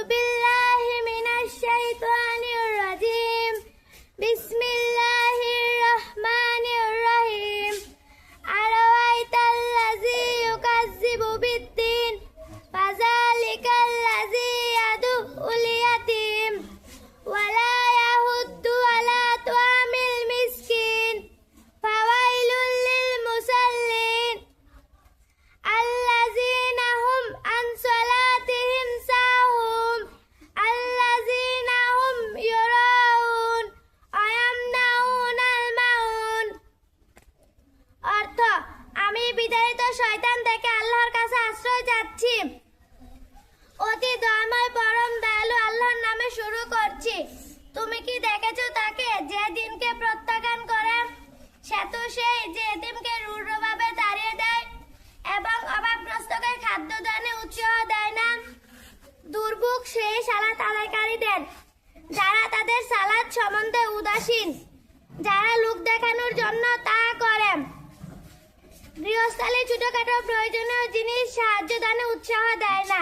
বিল্লাহি মিনাশ শাইতানির রাজিম। বিসমিল্লাহির রহমানির রহিম। আরাআইতাল্লাযী ইউকাযযিবু বিদ্দীন ফাযালিকাল্লাযী ইয়াদুল ইয়াতীম ওয়া লা ইয়াহুদ্দু আলা তুআমিল মিসকিন ফাওয়াইলুল লিল মুসাল্লিন আল্লাযীনা হুম আন সালাতিহিম সাহুম আল্লাযীনা হুম ইউরাউন ওয়া ইয়ামনাউনাল মাউন। অর্থ, আমি বিতাড়িত শয়তান থেকে আল্লাহর কাছে আশ্রয় চাচ্ছি। অতি দয়াময় পরম দয়ালু আল্লাহর নামে শুরু করছি। তুমি কি দেখেছো তাকে যে দিনকে প্রত্যাখ্যান করে? সে তো সেই যে এতিমকে রূঢ়ভাবে তাড়িয়ে দেয় এবং অভাবগ্রস্তকে খাদ্য দানে উৎসাহ দেয় না। দুর্ভোগ সেই সালাত আদায়কারীদের যারা তাদের সালাত সম্বন্ধে উদাসীন, যারা লোক দেখানোর জন্য তা করে। গৃহস্থালী ছোটখাটো প্রয়োজনীয় জিনিস সাহায্য দানে উৎসাহ দেয় না।